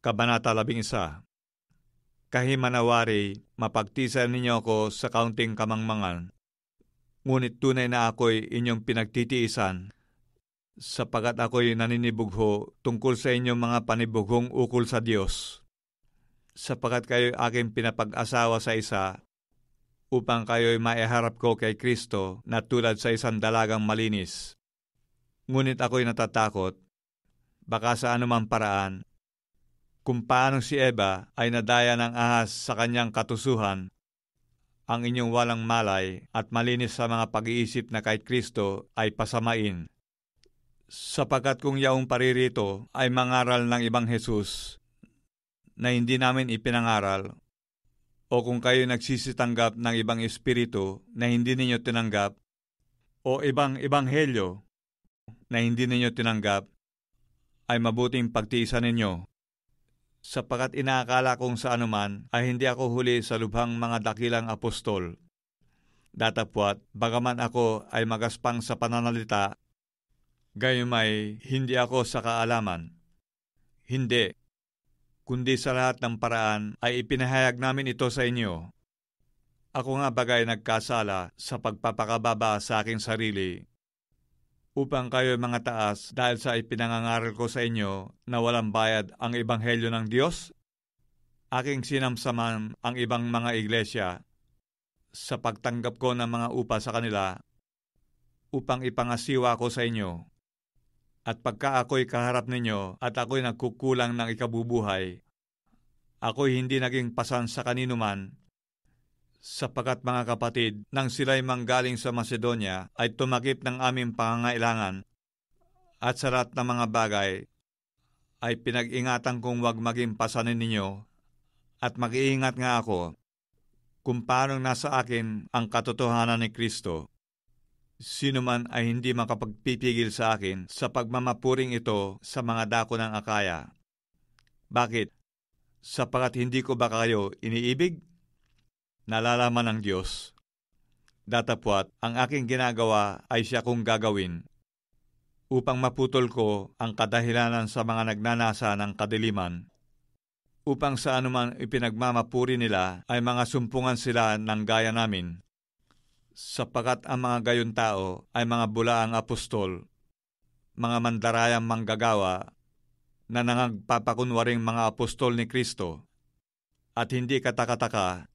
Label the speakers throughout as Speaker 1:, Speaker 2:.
Speaker 1: Kabanata 11. Kahimanawari, mapagtisan ninyo ako sa kaunting kamangmangan, ngunit tunay na ako'y inyong pinagtitiisan, sapagat ako'y naninibugho tungkol sa inyong mga panibughong ukol sa Diyos, sapagat kayo'y aking pinapag-asawa sa isa, upang kayo'y maiharap ko kay Kristo na tulad sa isang dalagang malinis. Ngunit ako'y natatakot, baka sa anumang paraan, kung paano si Eva ay nadaya ng ahas sa kanyang katusuhan, ang inyong walang malay at malinis sa mga pag-iisip na kay Kristo ay pasamain. Sapagkat kung yaong paririto ay mangaral ng ibang Jesus na hindi namin ipinangaral, o kung kayo nagsisitanggap ng ibang espiritu na hindi ninyo tinanggap, o ibang ebanghelyo na hindi ninyo tinanggap, ay mabuting pagtiisan ninyo. Sapagat inaakala kong sa anuman ay hindi ako huli sa lubhang mga dakilang apostol. Datapwat, bagaman ako ay magaspang sa pananalita, gayumay hindi ako sa kaalaman. Hindi, kundi sa lahat ng paraan ay ipinahayag namin ito sa inyo. Ako nga bagay nagkasala sa pagpapakababa sa aking sarili, upang kayo mga taas dahil sa ipinangangaral ko sa inyo na walang bayad ang ebanghelyo ng Diyos? Aking sinamsaman ang ibang mga iglesia sa pagtanggap ko ng mga upa sa kanila upang ipangasiwa ko sa inyo. At pagka ako'y kaharap ninyo at ako'y nagkukulang ng ikabubuhay, ako'y hindi naging pasan sa kanino man, sapagat mga kapatid, nang sila'y manggaling sa Macedonia ay tumakip ng aming pangangailangan, at sa lahat ng mga bagay ay pinag-ingatan kong wag maging pasanin ninyo, at mag-iingat nga ako kung paano nasa akin ang katotohanan ni Kristo. Sino man ay hindi makapagpipigil sa akin sa pagmamapuring ito sa mga dako ng Akaya. Bakit? Sapagat hindi ko ba kayo iniibig? Nalalaman ng Diyos. Datapwat, ang aking ginagawa ay siya kong gagawin, upang maputol ko ang kadahilanan sa mga nagnanasa ng kadiliman, upang sa anuman ipinagmamapuri nila ay mga sumpungan sila ng gaya namin, sapagat ang mga gayon tao ay mga bulaang apostol, mga mandarayang manggagawa, na nangagpapakunwaring mga apostol ni Kristo, at hindi katakataka,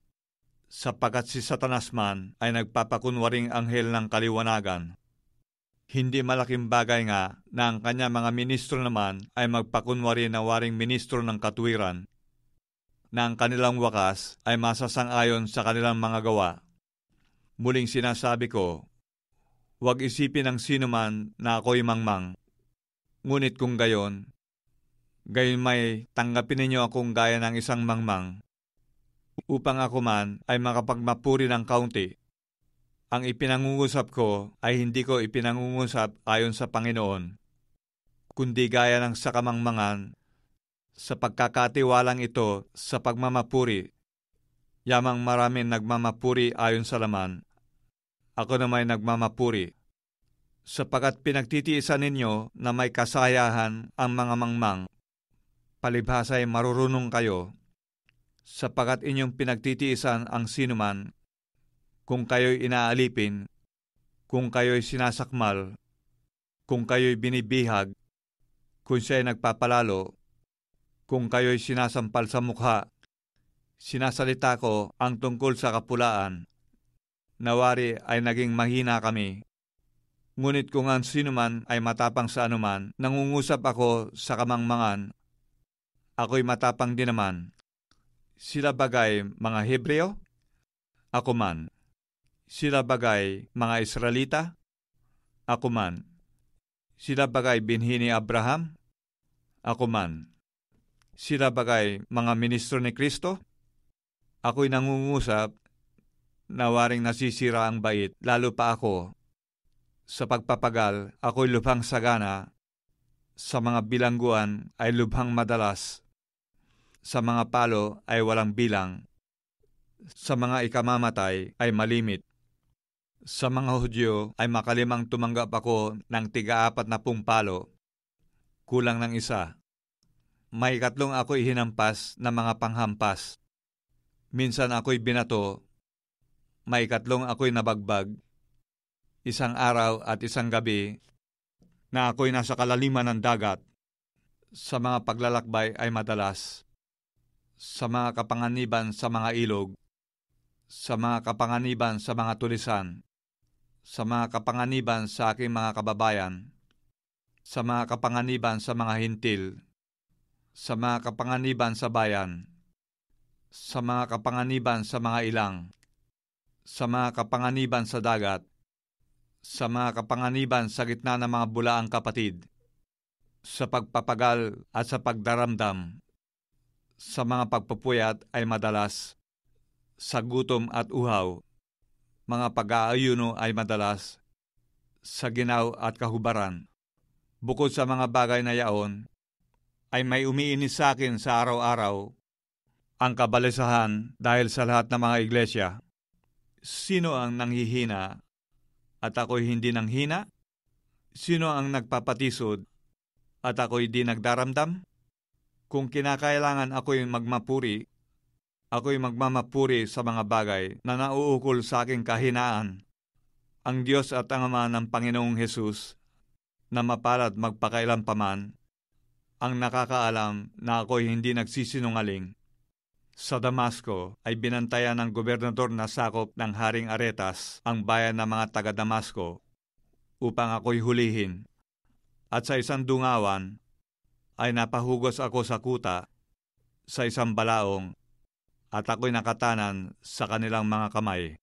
Speaker 1: sapagat si Satanas man ay nagpapakunwaring anghel ng kaliwanagan. Hindi malaking bagay nga na ang kanya mga ministro naman ay magpakunwari na waring ministro ng katuwiran, na ang kanilang wakas ay masasang-ayon sa kanilang mga gawa. Muling sinasabi ko, huwag isipin ng sino man na ako'y mangmang. Ngunit kung gayon may tanggapin ninyo akong gaya ng isang mangmang, upang ako man ay makapagmapuri ng kaunti. Ang ipinangungusap ko ay hindi ko ipinangungusap ayon sa Panginoon, kundi gaya ng sa kamangmangan, sa pagkakatiwalang ito sa pagmamapuri. Yamang maraming nagmamapuri ayon sa laman, ako na may nagmamapuri. Sapagat pinagtitiisan ninyo na may kasayahan ang mga mangmang, palibhasa'y marurunong kayo, sapagat inyong pinagtitiisan ang sinuman, kung kayo'y inaalipin, kung kayo'y sinasakmal, kung kayo'y binibihag, kung siya'y nagpapalalo, kung kayo'y sinasampal sa mukha. Sinasalita ko ang tungkol sa kapulaan. Nawari ay naging mahina kami. Ngunit kung ang sinuman ay matapang sa anuman, nangungusap ako sa kamangmangan, ako'y matapang din naman. Sila bagay mga Hebreo? Ako man. Sila bagay mga Israelita? Ako man. Sila bagay binhi ni Abraham? Ako man. Sila bagay mga ministro ni Kristo? Ako'y nangungusap na waring nasisira ang bait, lalo pa ako. Sa pagpapagal, ako'y lubhang sagana. Sa mga bilangguan ay lubhang madalas. Sa mga palo ay walang bilang. Sa mga ikamamatay ay malimit. Sa mga Hudyo ay makalimang tumanggap ako ng 40 palo, kulang ng isa. May ikatlong ako'y hinampas na mga panghampas. Minsan ako'y binato, may ikatlong ako'y nabagbag. Isang araw at isang gabi na ako'y nasa kalaliman ng dagat. Sa mga paglalakbay ay madalas. Sa mga kapanganiban sa mga ilog. Sa mga kapanganiban sa mga tulisan. Sa mga kapanganiban sa aking mga kababayan. Sa mga kapanganiban sa mga hintil. Sa mga kapanganiban sa bayan, sa mga kapanganiban sa mga ilang, sa mga kapanganiban sa dagat, sa mga kapanganiban sa gitna ng mga bulaang kapatid, sa pagpapagal at sa pagdaramdam, sa mga pagpupuyat ay madalas, sa gutom at uhaw, mga pag-aayuno ay madalas, sa ginaw at kahubaran. Bukod sa mga bagay na yaon, ay may umiinis sa akin sa araw-araw ang kabalisahan dahil sa lahat ng mga iglesia. Sino ang nanghihina at ako'y hindi nanghina? Sino ang nagpapatisod at ako'y di nagdaramdam? Kung kinakailangan ako'y magmapuri, ako'y magmamapuri sa mga bagay na nauukol sa aking kahinaan. Ang Diyos at ang Ama ng Panginoong Hesus na mapalad magpakailan paman, ang nakakaalam na ako'y hindi nagsisinungaling. Sa Damasco ay binantayan ng gobernador na sakop ng Haring Aretas ang bayan ng mga taga-Damasco upang ako'y hulihin. At sa isang dungawan ay napahugos ako sa kuta sa isang balaong at ako'y nakatanan sa kanilang mga kamay.